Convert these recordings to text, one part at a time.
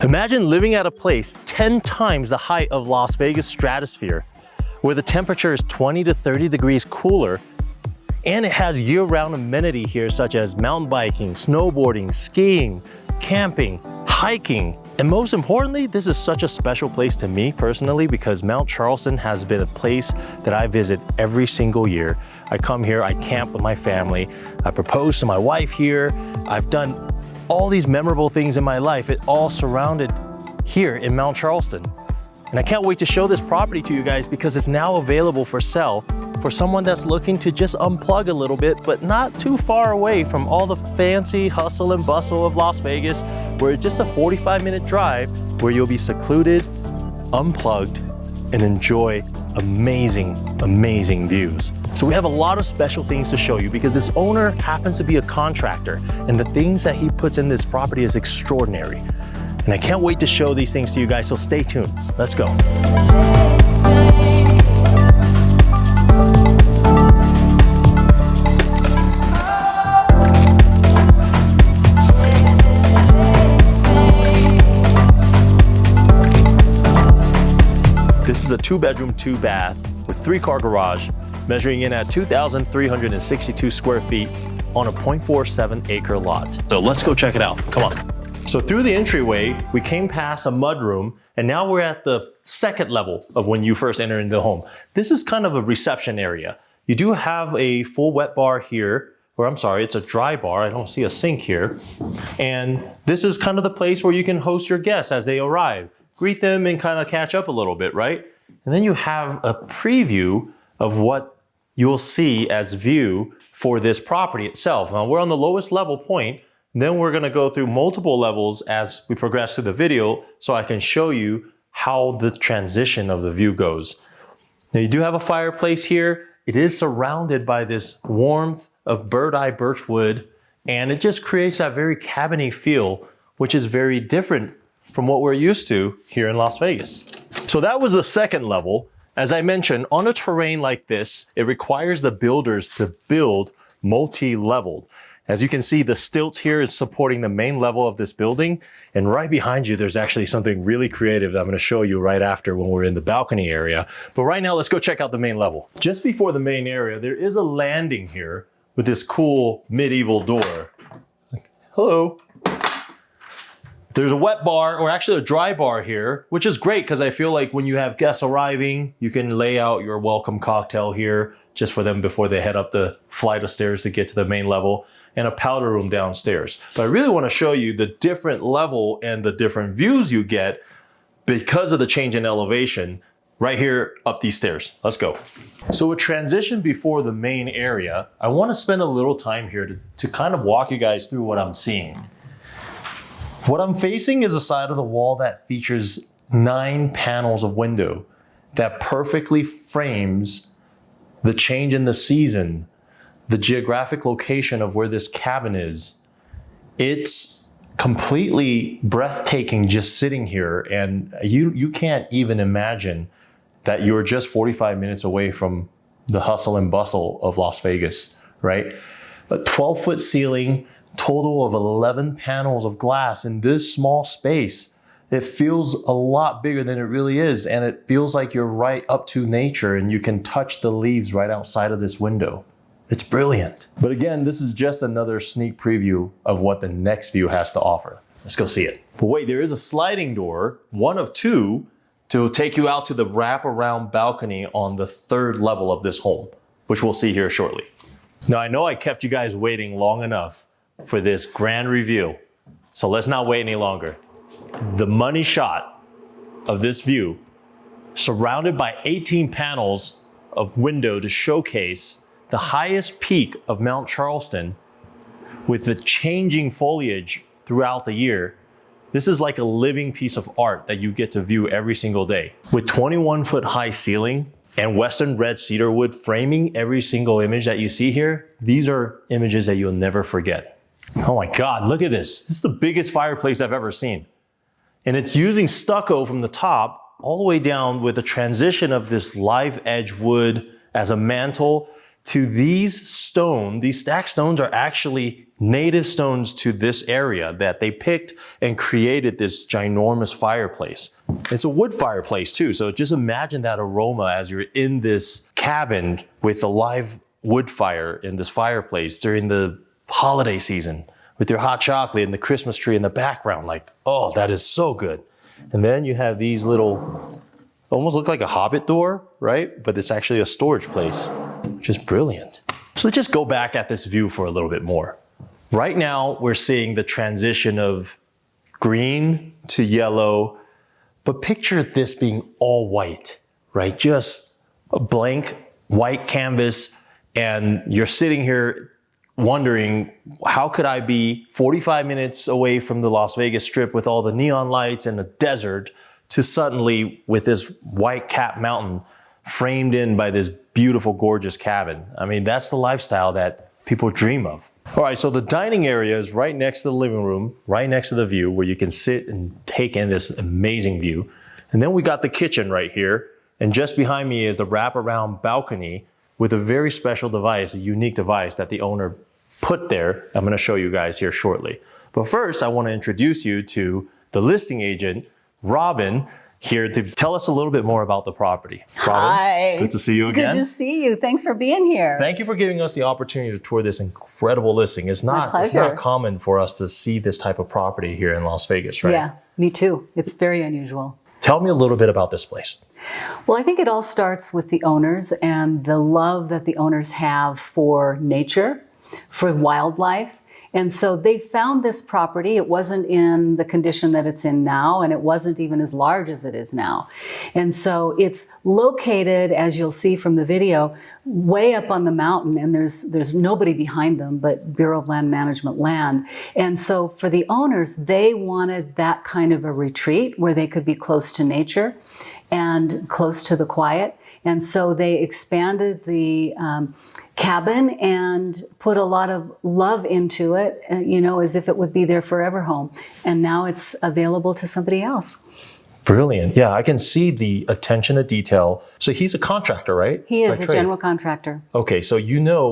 Imagine living at a place 10 times the height of Las Vegas stratosphere, where the temperature is 20 to 30 degrees cooler, and it has year-round amenity here such as mountain biking, snowboarding, skiing, camping, hiking. And most importantly, this is such a special place to me personally because Mount Charleston has been a place that I visit every single year. I come here, I camp with my family, I propose to my wife here, I've done all these memorable things in my life, it all surrounded here in Mount Charleston. And I can't wait to show this property to you guys because it's now available for sale for someone that's looking to just unplug a little bit, but not too far away from all the fancy hustle and bustle of Las Vegas, where it's just a 45-minute drive where you'll be secluded, unplugged, and enjoy amazing, amazing views. So we have a lot of special things to show you because this owner happens to be a contractor and the things that he puts in this property is extraordinary. And I can't wait to show these things to you guys, so stay tuned. Let's go. This is a 2-bedroom, 2-bath with 3-car garage, measuring in at 2,362 square feet on a 0.47 acre lot. So let's go check it out. Come on. So through the entryway, we came past a mudroom, and now we're at the second level of when you first enter into the home. This is kind of a reception area. You do have a full wet bar here, or I'm sorry, it's a dry bar. I don't see a sink here. And this is kind of the place where you can host your guests as they arrive. Greet them and kind of catch up a little bit, right? And then you have a preview of what you'll see as view for this property itself. Now we're on the lowest level point, and then we're gonna go through multiple levels as we progress through the video so I can show you how the transition of the view goes. Now you do have a fireplace here. It is surrounded by this warmth of bird-eye birch wood, and it just creates that very cabiny feel, which is very different from what we're used to here in Las Vegas. So that was the second level. As I mentioned, on a terrain like this, it requires the builders to build multi-leveled. As you can see, the stilt here is supporting the main level of this building. And right behind you, there's actually something really creative that I'm gonna show you right after when we're in the balcony area. But right now, let's go check out the main level. Just before the main area, there is a landing here with this cool medieval door. Hello. There's a wet bar, or actually a dry bar here, which is great because I feel like when you have guests arriving, you can lay out your welcome cocktail here just for them before they head up the flight of stairs to get to the main level, and a powder room downstairs. But I really want to show you the different level and the different views you get because of the change in elevation right here up these stairs. Let's go. So a transition before the main area, I want to spend a little time here to kind of walk you guys through what I'm seeing. What I'm facing is a side of the wall that features 9 panels of window that perfectly frames the change in the season, the geographic location of where this cabin is. It's completely breathtaking just sitting here, and you can't even imagine that you're just 45 minutes away from the hustle and bustle of Las Vegas, right? A 12-foot ceiling, total of 11 panels of glass in this small space. It feels a lot bigger than it really is, and it feels like you're right up to nature and you can touch the leaves right outside of this window. It's brilliant. But again, this is just another sneak preview of what the next view has to offer. Let's go see it. But wait, there is a sliding door, one of 2, to take you out to the wraparound balcony on the 3rd level of this home, which we'll see here shortly. Now, I know I kept you guys waiting long enough for this grand review, so let's not wait any longer. The money shot of this view, surrounded by 18 panels of window to showcase the highest peak of Mount Charleston with the changing foliage throughout the year. This is like a living piece of art that you get to view every single day. With 21-foot high ceiling and Western red cedar wood framing every single image that you see here, these are images that you'll never forget. Oh my God, look at this. This is the biggest fireplace I've ever seen. And it's using stucco from the top all the way down with a transition of this live edge wood as a mantle to these stacked stones are actually native stones to this area that they picked and created this ginormous fireplace. It's a wood fireplace too, so just imagine that aroma as you're in this cabin with a live wood fire in this fireplace during the holiday season with your hot chocolate and the Christmas tree in the background. Like, oh, that is so good. And then you have these little, almost look like a hobbit door, right? But it's actually a storage place, which is brilliant. So let's just go back at this view for a little bit more. Right now, we're seeing the transition of green to yellow, but picture this being all white, right? Just a blank white canvas, and you're sitting here wondering, how could I be 45 minutes away from the Las Vegas Strip with all the neon lights and the desert to suddenly with this white cap mountain framed in by this beautiful, gorgeous cabin? I mean, that's the lifestyle that people dream of. All right, so the dining area is right next to the living room, right next to the view where you can sit and take in this amazing view. And then we got the kitchen right here. And just behind me is the wraparound balcony with a very special device, a unique device that the owner put there. I'm gonna show you guys here shortly. But first, I wanna introduce you to the listing agent, Robin, here to tell us a little bit more about the property. Robin, hi. Good to see you again. Good to see you. Thanks for being here. Thank you for giving us the opportunity to tour this incredible listing. It's not common for us to see this type of property here in Las Vegas, right? Yeah, me too. It's very unusual. Tell me a little bit about this place. Well, I think it all starts with the owners and the love that the owners have for nature, for wildlife. And so they found this property. It wasn't in the condition that it's in now, and it wasn't even as large as it is now. And so it's located, as you'll see from the video, way up on the mountain, and there's nobody behind them but Bureau of Land Management land. And so for the owners, they wanted that kind of a retreat where they could be close to nature and close to the quiet. And so they expanded the cabin and put a lot of love into it, as if it would be their forever home. And now it's available to somebody else. Brilliant. Yeah, I can see the attention to detail. So he's a contractor, right? He is a general contractor. Okay, so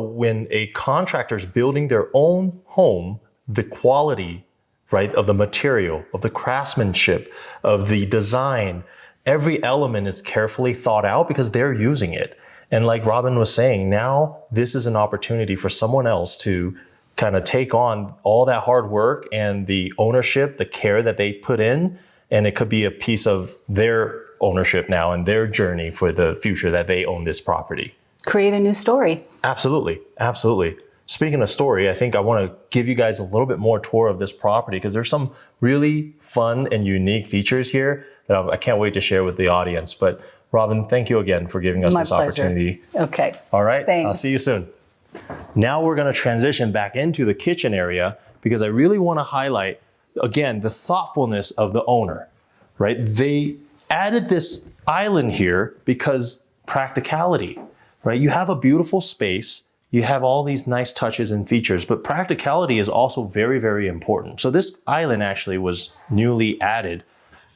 when a contractor is building their own home, the quality, right, of the material, of the craftsmanship, of the design, every element is carefully thought out because they're using it. And like Robin was saying, now this is an opportunity for someone else to kind of take on all that hard work and the ownership, the care that they put in, and it could be a piece of their ownership now and their journey for the future that they own this property. Create a new story. Absolutely, absolutely. Speaking of story, I think I want to give you guys a little bit more tour of this property because there's some really fun and unique features here that I can't wait to share with the audience. But Robin, thank you again for giving us this opportunity. Okay. All right. Thanks. I'll see you soon. Now we're going to transition back into the kitchen area because I really want to highlight, again, the thoughtfulness of the owner, right? They added this island here because practicality, right? You have a beautiful space. You have all these nice touches and features, but practicality is also very, very important. So this island actually was newly added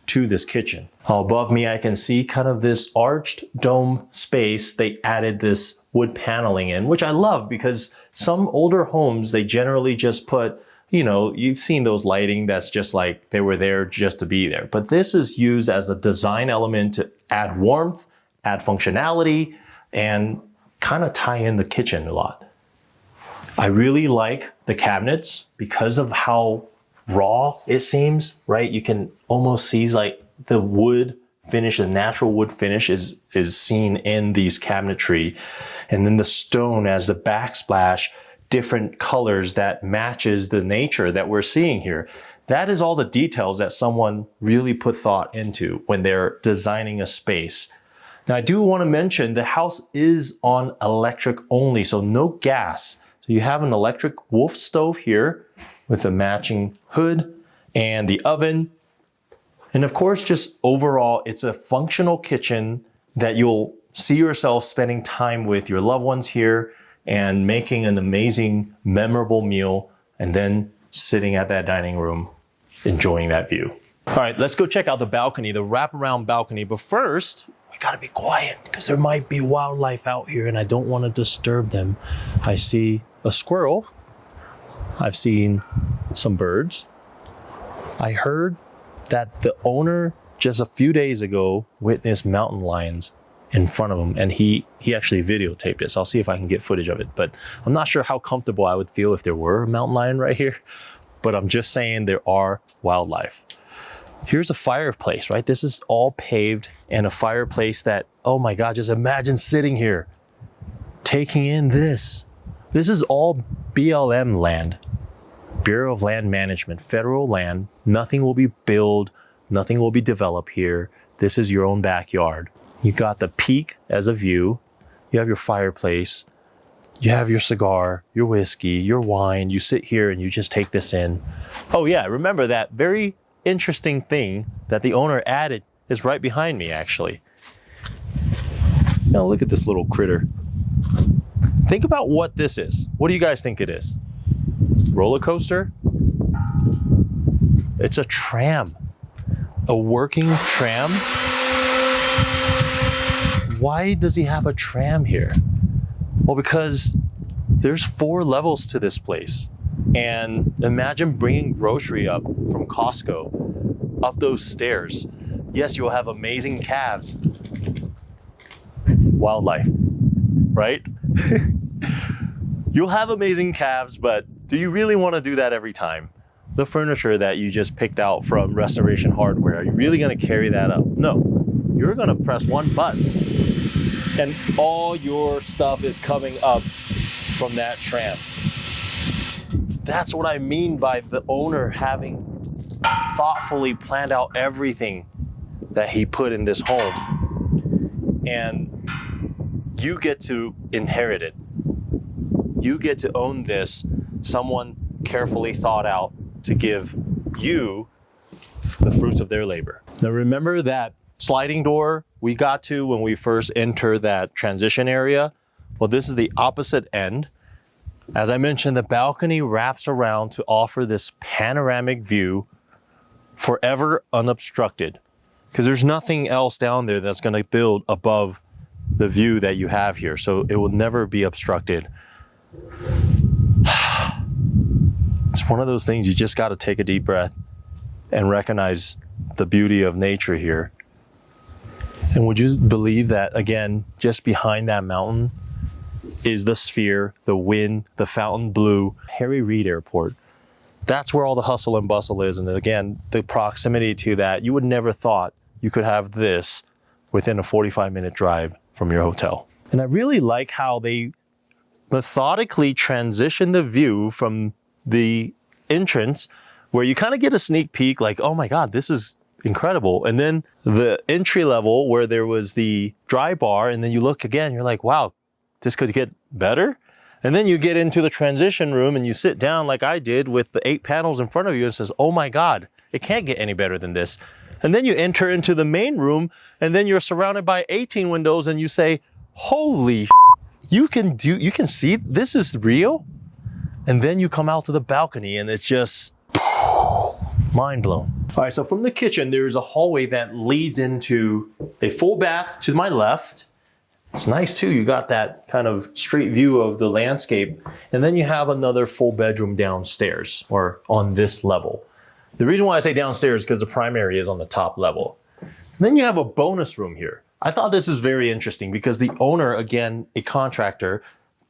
to this kitchen. Above me, I can see kind of this arched dome space. They added this wood paneling in, which I love because some older homes, they generally just put, you've seen those lighting that's just like they were there just to be there. But this is used as a design element to add warmth, add functionality, and kind of tie in the kitchen a lot. I really like the cabinets because of how raw it seems, right? You can almost see like the wood finish, the natural wood finish is seen in these cabinetry. And then the stone as the backsplash, different colors that matches the nature that we're seeing here. That is all the details that someone really put thought into when they're designing a space. Now, I do want to mention the house is on electric only, so no gas. So you have an electric Wolf stove here with a matching hood and the oven. And of course, just overall, it's a functional kitchen that you'll see yourself spending time with your loved ones here and making an amazing, memorable meal, and then sitting at that dining room, enjoying that view. All right, let's go check out the balcony, the wraparound balcony. But first, we gotta be quiet because there might be wildlife out here and I don't want to disturb them. I see a squirrel I've seen some birds. I heard that the owner just a few days ago witnessed mountain lions in front of him, and he actually videotaped it. So I'll see if I can get footage of it, but I'm not sure how comfortable I would feel if there were a mountain lion right here, but I'm just saying there are wildlife. Here's a fireplace, right? This is all paved, and a fireplace that, oh my God, just imagine sitting here, taking in this. This is all BLM land, Bureau of Land Management, federal land. Nothing will be built, nothing will be developed here. This is your own backyard. You got the peak as a view. You have your fireplace. You have your cigar, your whiskey, your wine. You sit here and you just take this in. Oh yeah, remember that very interesting thing that the owner added is right behind me, actually. Now look at this little critter. Think about what this is. What do you guys think it is? Roller coaster? It's a tram. A working tram? Why does he have a tram here? Well, because there's 4 levels to this place. And imagine bringing grocery up from Costco up those stairs. Yes, you'll have amazing calves. Wildlife, right? You'll have amazing calves, but do you really want to do that every time? The furniture that you just picked out from Restoration Hardware, are you really going to carry that up? No. You're going to press one button and all your stuff is coming up from that tram. That's what I mean by the owner having thoughtfully planned out everything that he put in this home. And you get to inherit it. You get to own this. Someone carefully thought out to give you the fruits of their labor. Now remember that sliding door we got to when we first entered that transition area? Well, this is the opposite end. As I mentioned, the balcony wraps around to offer this panoramic view, forever unobstructed, because there's nothing else down there that's going to build above the view that you have here. So it will never be obstructed. It's one of those things you just got to take a deep breath and recognize the beauty of nature here. And would you believe that, again, just behind that mountain is the Sphere, the Wind, the Fontainebleau, Harry Reid Airport. That's where all the hustle and bustle is. And again, the proximity to that, you would never thought you could have this within a 45-minute drive from your hotel. And I really like how they methodically transition the view from the entrance, where you kind of get a sneak peek like, oh my God, this is incredible. And then the entry level where there was the dry bar, and then you look again, you're like, wow, this could get better. And then you get into the transition room and you sit down like I did with the 8 panels in front of you and says, oh my God, it can't get any better than this. And then you enter into the main room and then you're surrounded by 18 windows and you say, holy, you can see this is real. And then you come out to the balcony and it's just mind blown. All right, so from the kitchen, there's a hallway that leads into a full bath to my left. It's nice too, you got that kind of street view of the landscape. And then you have another full bedroom downstairs, or on this level. The reason why I say downstairs is because the primary is on the top level. And then you have a bonus room here. I thought this is very interesting because the owner, again, a contractor,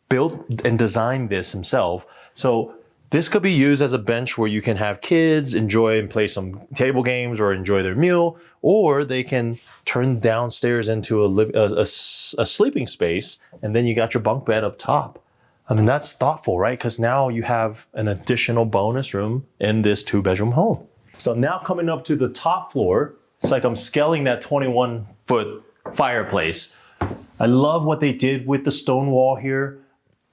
built and designed this himself. So this could be used as a bench where you can have kids enjoy and play some table games or enjoy their meal, or they can turn downstairs into a sleeping space, and then you got your bunk bed up top. I mean, that's thoughtful, right? Because now you have an additional bonus room in this 2-bedroom home. So now coming up to the top floor, it's like I'm scaling that 21-foot fireplace. I love what they did with the stone wall here.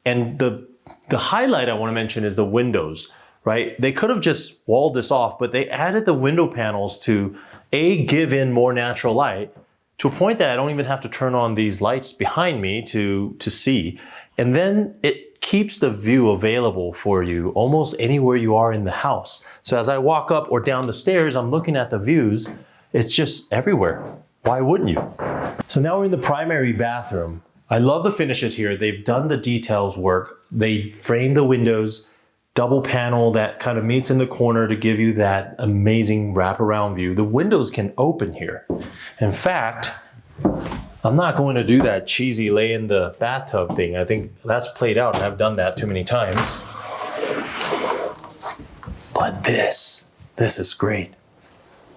And the highlight I want to mention is the windows, right? They could have just walled this off, but they added the window panels to give in more natural light, to a point that I don't even have to turn on these lights behind me to see. And then it keeps the view available for you almost anywhere you are in the house. So as I walk up or down the stairs, I'm looking at the views. It's just everywhere. Why wouldn't you? So now we're in the primary bathroom. I love the finishes here. They've done the details work. They framed the windows, double panel that kind of meets in the corner to give you that amazing wraparound view. The windows can open here. In fact, I'm not going to do that cheesy lay in the bathtub thing. I think that's played out and I've done that too many times. But this is great.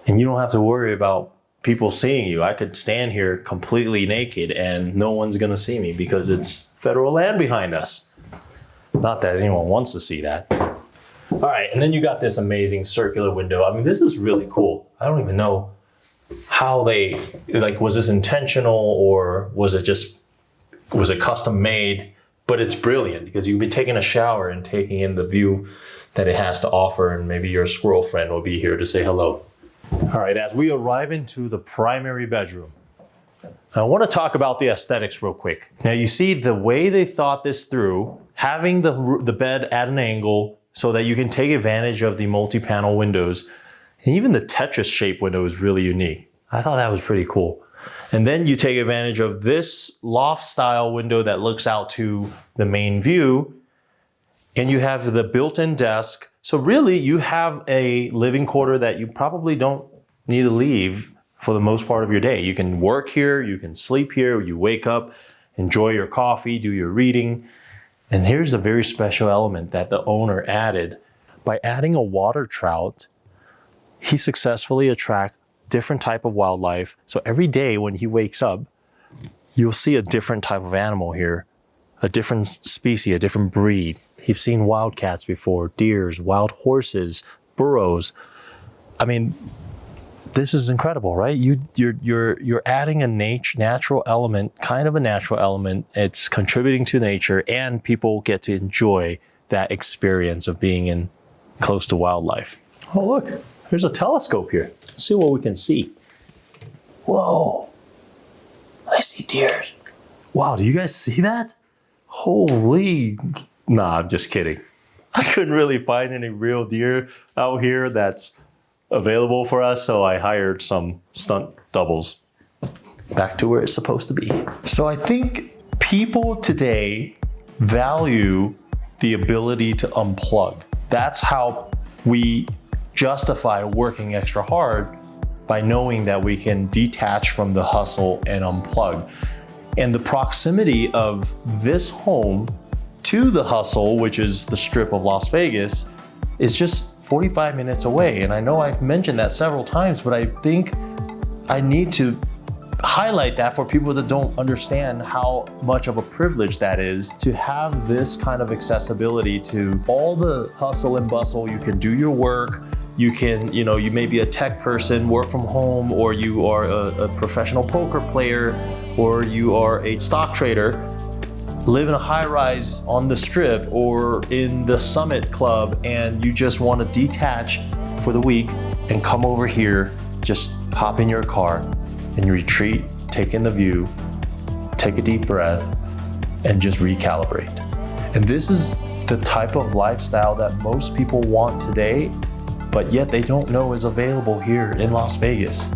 And you don't have to worry about people seeing you. I could stand here completely naked and no one's gonna see me because it's federal land behind us. Not that anyone wants to see that. All right, and then you got this amazing circular window. I mean, this is really cool. I don't even know how they, like, was this intentional or was it custom made? But it's brilliant because you've been taking a shower and taking in the view that it has to offer, and maybe your squirrel friend will be here to say hello. All right, as we arrive into the primary bedroom, I want to talk about the aesthetics real quick. Now you see the way they thought this through, having the bed at an angle so that you can take advantage of the multi-panel windows. And even the Tetris shaped window is really unique. I thought that was pretty cool. And then you take advantage of this loft style window that looks out to the main view. And you have the built-in desk. So really you have a living quarter that you probably don't need to leave for the most part of your day. You can work here, you can sleep here, you wake up, enjoy your coffee, do your reading. And here's a very special element that the owner added. By adding a water trout, he successfully attracts different type of wildlife. So every day when he wakes up, you'll see a different type of animal here, a different species, a different breed. He's seen wildcats before, deers, wild horses, burros. I mean, this is incredible, right? You're adding a natural element, kind of a natural element. It's contributing to nature, and people get to enjoy that experience of being in close to wildlife. Oh, look, there's a telescope here. Let's see what we can see. Whoa, I see deer. Wow, do you guys see that? Holy, nah, I'm just kidding. I couldn't really find any real deer out here that's available for us, so I hired some stunt doubles. Back to where it's supposed to be. So I think people today value the ability to unplug. That's how we justify working extra hard, by knowing that we can detach from the hustle and unplug. And the proximity of this home to the hustle, which is the strip of Las Vegas, is just 45 minutes away. And I know I've mentioned that several times, but I think I need to highlight that for people that don't understand how much of a privilege that is to have this kind of accessibility to all the hustle and bustle. You can do your work. You can, you may be a tech person, work from home, or you are a professional poker player, or you are a stock trader, live in a high-rise on the strip or in the Summit Club, and you just want to detach for the week and come over here, just hop in your car and retreat, take in the view, take a deep breath, and just recalibrate. And this is the type of lifestyle that most people want today, but yet they don't know is available here in Las Vegas.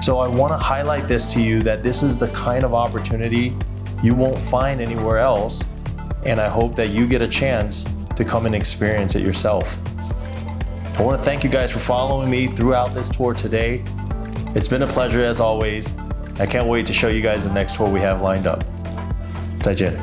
So I want to highlight this to you, that this is the kind of opportunity you won't find anywhere else, and I hope that you get a chance to come and experience it yourself. I want to thank you guys for following me throughout this tour today. It's been a pleasure as always. I can't wait to show you guys the next tour we have lined up. 再见。